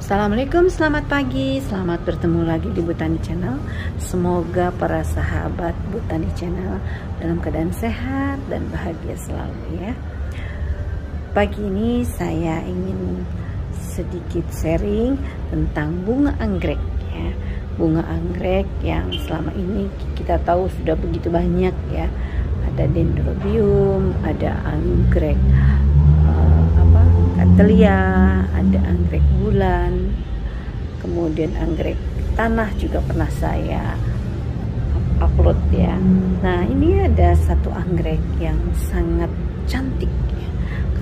Assalamualaikum, selamat pagi, selamat bertemu lagi di Botani Channel. Semoga para sahabat Botani Channel dalam keadaan sehat dan bahagia selalu ya. Pagi ini saya ingin sedikit sharing tentang bunga anggrek ya. Bunga anggrek yang selama ini kita tahu sudah begitu banyak ya. Ada dendrobium, ada anggrek Cattleya, ada anggrek bulan, kemudian anggrek tanah juga pernah saya upload ya. Nah, ini ada satu anggrek yang sangat cantik ya,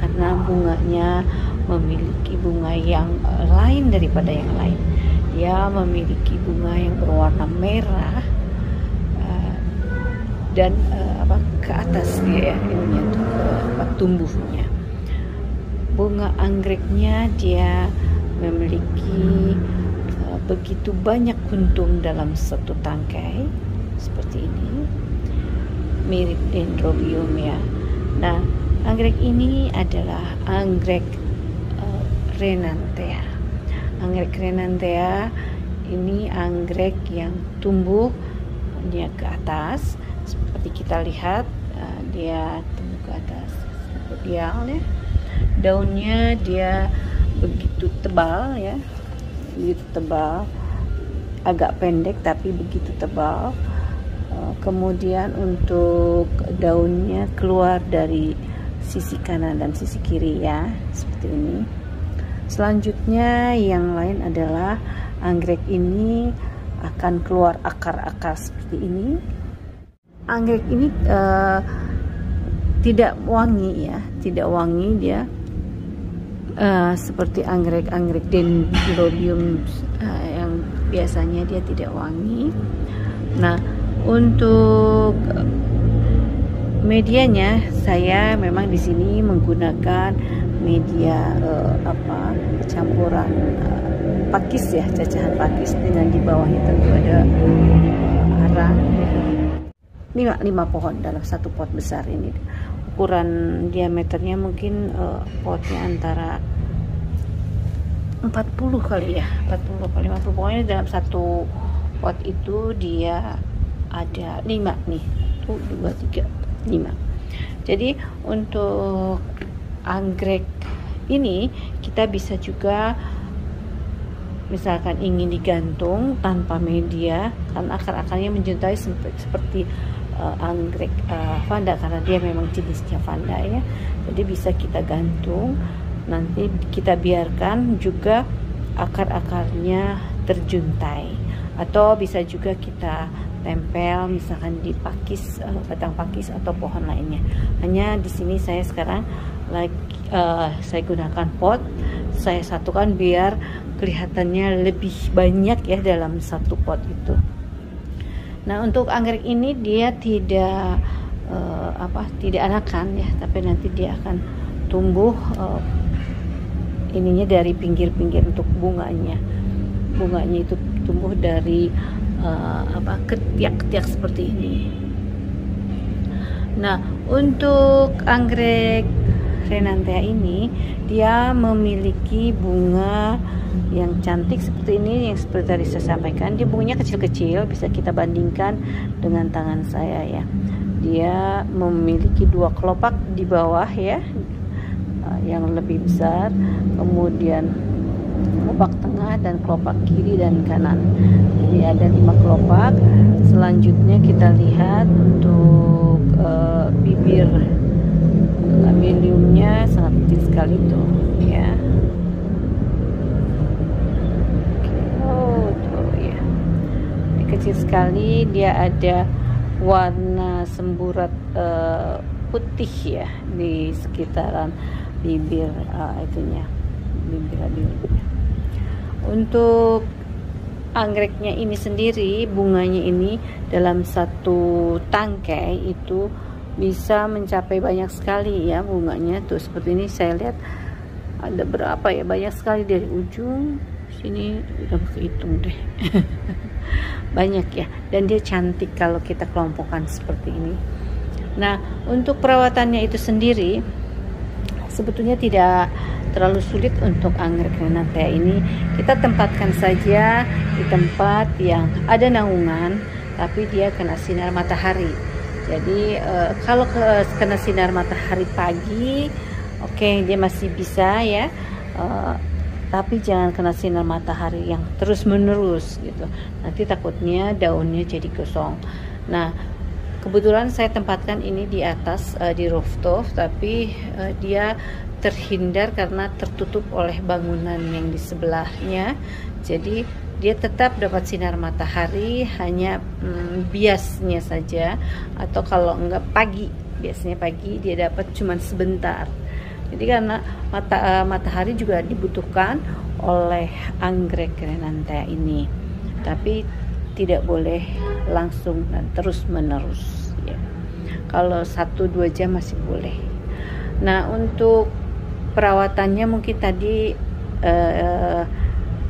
karena bunganya memiliki bunga yang lain daripada yang lain. Dia memiliki bunga yang berwarna merah dan ke atas dia ya, ininya tuh tumbuhnya. Bunga anggreknya dia memiliki begitu banyak kuntum dalam satu tangkai seperti ini, mirip dendrobium ya. Nah, anggrek ini adalah anggrek Rhenanthera. Anggrek Rhenanthera ini anggrek yang tumbuhnya ke atas seperti kita lihat, dia tumbuh ke atas ideal ya. Daunnya dia begitu tebal ya, begitu tebal, agak pendek tapi begitu tebal. Kemudian untuk daunnya keluar dari sisi kanan dan sisi kiri ya, seperti ini. Selanjutnya yang lain adalah anggrek ini akan keluar akar-akar seperti ini. Anggrek ini tidak wangi ya, tidak wangi dia. Seperti anggrek-anggrek dendrobium yang biasanya dia tidak wangi. Nah, untuk medianya saya memang di sini menggunakan media campuran pakis ya, cacahan pakis, dengan di bawahnya tentu ada arang ya. 5 pohon dalam satu pot besar ini. Ukuran diameternya mungkin potnya antara 40 kali ya, 40 kali 50. Pokoknya dalam satu pot itu dia ada 5 nih. 1, 2, 3, 5. Jadi untuk anggrek ini kita bisa juga misalkan ingin digantung tanpa media, kan akar-akarnya menjuntai seperti anggrek vanda, karena dia memang jenisnya vanda ya. Jadi bisa kita gantung, nanti kita biarkan juga akar-akarnya terjuntai, atau bisa juga kita tempel misalkan di pakis, batang pakis atau pohon lainnya. Hanya di sini saya sekarang saya gunakan pot, saya satukan biar kelihatannya lebih banyak ya dalam satu pot itu. Nah, untuk anggrek ini dia tidak tidak anakan ya, tapi nanti dia akan tumbuh ininya dari pinggir-pinggir untuk bunganya. Bunganya itu tumbuh dari ketiak-ketiak seperti ini. Nah, untuk anggrek Rhenanthera ini dia memiliki bunga yang cantik seperti ini, yang seperti tadi saya sampaikan. Dia bunganya kecil-kecil, bisa kita bandingkan dengan tangan saya ya. Dia memiliki 2 kelopak di bawah ya, yang lebih besar, kemudian kelopak tengah dan kelopak kiri dan kanan. Jadi ada 5 kelopak. Selanjutnya kita lihat untuk bibir lameliumnya sangat kecil sekali tuh ya. Kecil sekali, dia ada warna semburat putih ya di sekitaran bibir itunya, bibir lameliumnya. Untuk anggreknya ini sendiri, bunganya ini dalam satu tangkai itu bisa mencapai banyak sekali ya bunganya tuh. Seperti ini saya lihat ada berapa ya, banyak sekali dari ujung sini, udah kehitung deh. Banyak ya, dan dia cantik kalau kita kelompokkan seperti ini. Nah, untuk perawatannya itu sendiri sebetulnya terlalu sulit untuk anggrek Renanthera ini, kita tempatkan saja di tempat yang ada naungan tapi dia kena sinar matahari. Jadi kalau kena sinar matahari pagi, oke, dia masih bisa ya, tapi jangan kena sinar matahari yang terus menerus gitu, nanti takutnya daunnya jadi gosong. Nah, kebetulan saya tempatkan ini di atas, di rooftop, tapi dia terhindar karena tertutup oleh bangunan yang di sebelahnya. Jadi dia tetap dapat sinar matahari, hanya biasnya saja, atau kalau enggak pagi, biasanya pagi dia dapat cuman sebentar. Jadi karena matahari juga dibutuhkan oleh anggrek Renanthera ini, tapi tidak boleh langsung dan terus menerus ya. Kalau 1-2 jam masih boleh. Nah, untuk perawatannya mungkin tadi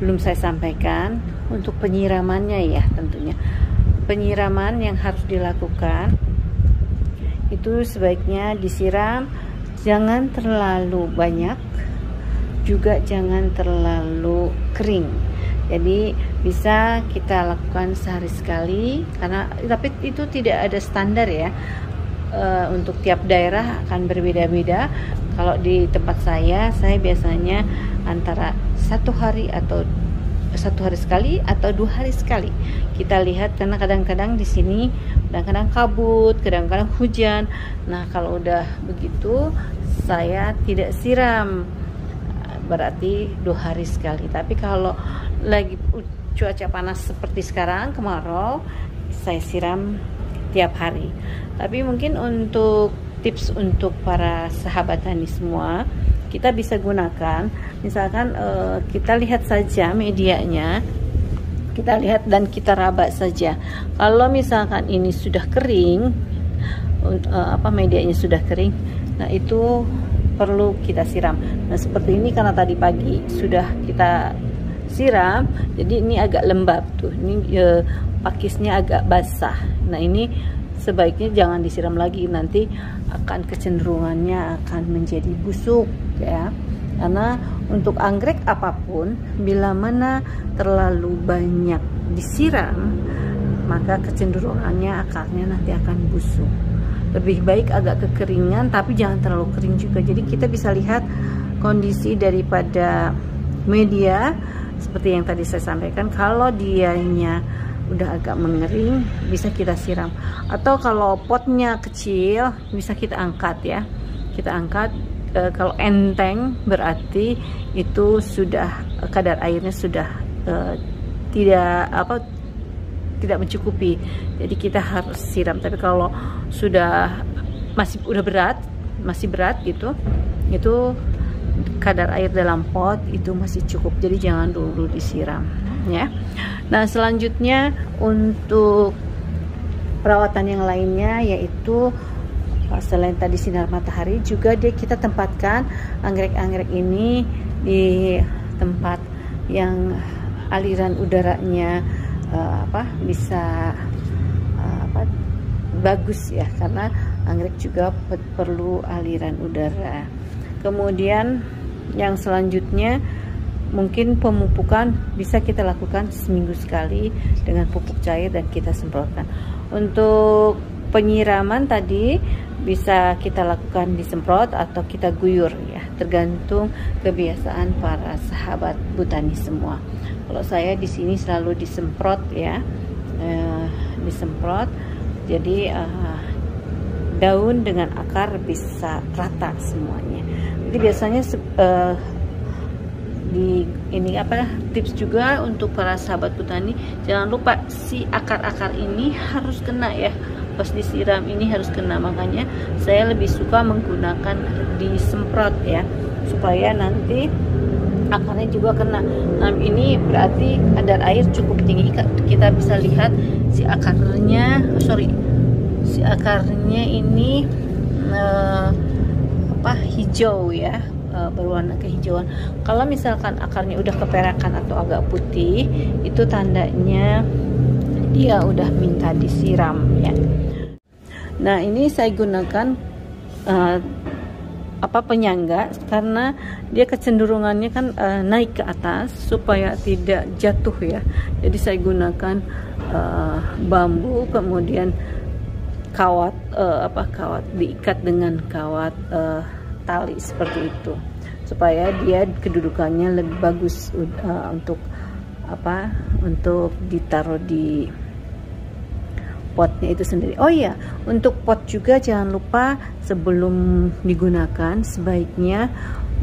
belum saya sampaikan. Untuk penyiramannya ya, tentunya penyiraman yang harus dilakukan itu sebaiknya disiram jangan terlalu banyak, juga jangan terlalu kering. Jadi bisa kita lakukan sehari sekali, karena tapi itu tidak ada standar ya. Untuk tiap daerah akan berbeda-beda. Kalau di tempat saya biasanya antara 1 hari atau 1 hari sekali atau 2 hari sekali. Kita lihat karena kadang-kadang di sini kadang-kadang kabut, kadang-kadang hujan. Nah, kalau udah begitu saya tidak siram, berarti 2 hari sekali. Tapi kalau lagi cuaca panas seperti sekarang, kemarau, saya siram tiap hari. Tapi mungkin untuk tips untuk para sahabat tani semua, kita bisa gunakan, misalkan kita lihat saja medianya, kita lihat dan kita raba saja. Kalau misalkan ini sudah kering, medianya sudah kering, nah itu perlu kita siram. Nah, seperti ini karena tadi pagi sudah kita siram, jadi ini agak lembab tuh, ini pakisnya agak basah. Nah, ini sebaiknya jangan disiram lagi, nanti akan kecenderungannya akan menjadi busuk ya. Karena untuk anggrek apapun, bila mana terlalu banyak disiram, maka kecenderungannya akarnya nanti akan busuk. Lebih baik agak kekeringan, tapi jangan terlalu kering juga. Jadi kita bisa lihat kondisi daripada media seperti yang tadi saya sampaikan. Kalau dianya udah agak mengering, bisa kita siram. Atau kalau potnya kecil, bisa kita angkat ya. Kita angkat. Kalau enteng berarti itu sudah kadar airnya sudah tidak mencukupi. Jadi kita harus siram. Tapi kalau sudah masih berat gitu, itu kadar air dalam pot itu masih cukup. Jadi jangan dulu disiram ya. Nah, selanjutnya untuk perawatan yang lainnya, yaitu selain tadi sinar matahari, juga kita tempatkan anggrek-anggrek ini di tempat yang aliran udaranya bisa bagus ya, karena anggrek juga perlu aliran udara. Kemudian yang selanjutnya mungkin pemupukan bisa kita lakukan seminggu sekali dengan pupuk cair dan kita semprotkan. Untuk penyiraman tadi bisa kita lakukan disemprot atau kita guyur ya, tergantung kebiasaan para sahabat botani semua. Kalau saya di sini selalu disemprot ya, disemprot. Jadi daun dengan akar bisa rata semuanya. Jadi biasanya tips juga untuk para sahabat botani, jangan lupa si akar-akar ini harus kena ya. Pas disiram ini harus kena, makanya saya lebih suka menggunakan disemprot ya, supaya nanti akarnya juga kena. Nah, ini berarti kadar air cukup tinggi. Kita bisa lihat si akarnya ini hijau ya, berwarna kehijauan. Kalau misalkan akarnya udah keperakan atau agak putih, itu tandanya dia udah minta disiram ya. Nah, ini saya gunakan penyangga, karena dia kecenderungannya kan naik ke atas supaya tidak jatuh ya. Jadi saya gunakan bambu, kemudian kawat kawat diikat dengan kawat tali seperti itu, supaya dia kedudukannya lebih bagus untuk ditaruh di potnya itu sendiri. Oh iya, untuk pot juga jangan lupa sebelum digunakan sebaiknya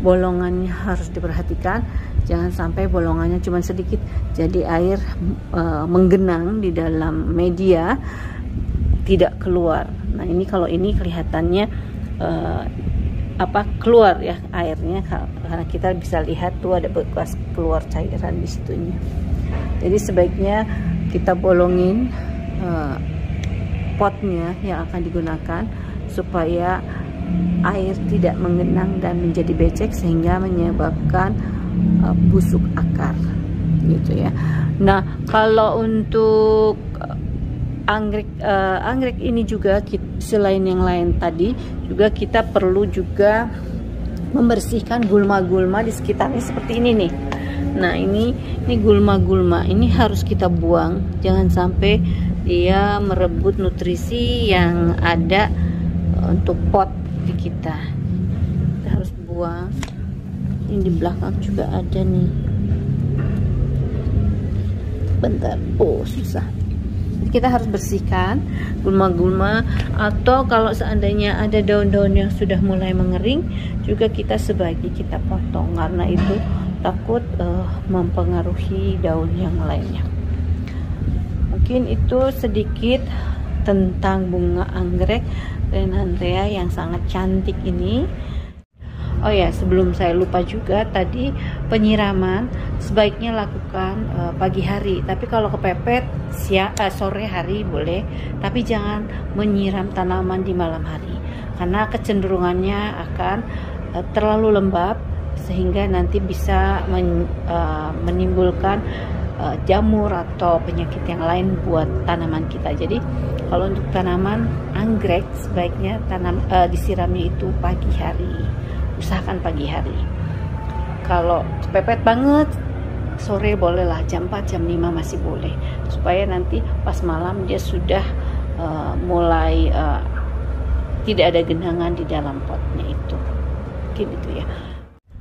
bolongannya harus diperhatikan, jangan sampai bolongannya cuma sedikit, jadi air menggenang di dalam media tidak keluar. Nah ini kalau ini kelihatannya keluar ya airnya, karena kita bisa lihat tuh ada bekas keluar cairan di situnya. Jadi sebaiknya kita bolongin potnya yang akan digunakan supaya air tidak menggenang dan menjadi becek sehingga menyebabkan busuk akar gitu ya. Nah kalau untuk anggrek ini juga selain yang lain tadi juga kita perlu juga membersihkan gulma-gulma di sekitarnya seperti ini nih. Nah ini gulma-gulma ini harus kita buang, jangan sampai dia merebut nutrisi yang ada untuk pot di kita. Kita harus buang. Ini di belakang juga ada nih. Bentar, susah. Kita harus bersihkan gulma-gulma, atau kalau seandainya ada daun-daun yang sudah mulai mengering juga kita sebaiknya kita potong, karena itu takut mempengaruhi daun yang lainnya. Mungkin itu sedikit tentang bunga anggrek Reinhanthera yang sangat cantik ini. Oh ya, sebelum saya lupa juga tadi, penyiraman sebaiknya lakukan pagi hari. Tapi kalau kepepet sore hari boleh, tapi jangan menyiram tanaman di malam hari karena kecenderungannya akan terlalu lembab sehingga nanti bisa menimbulkan jamur atau penyakit yang lain buat tanaman kita. Jadi kalau untuk tanaman anggrek sebaiknya disiramnya itu pagi hari. Usahakan pagi hari. Kalau kepepet banget sore bolehlah, jam 4 jam 5 masih boleh, supaya nanti pas malam dia sudah mulai tidak ada genangan di dalam potnya itu. Mungkin itu ya.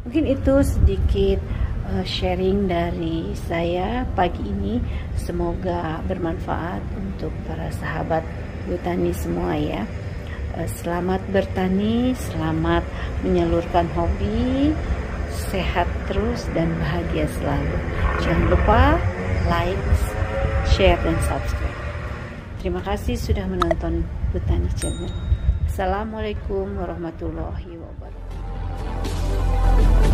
Mungkin itu sedikit sharing dari saya pagi ini. Semoga bermanfaat untuk para sahabat botani semua ya. Selamat bertani, selamat menyalurkan hobi, sehat terus dan bahagia selalu. Jangan lupa like, share, dan subscribe. Terima kasih sudah menonton Botani Channel. Assalamualaikum warahmatullahi wabarakatuh.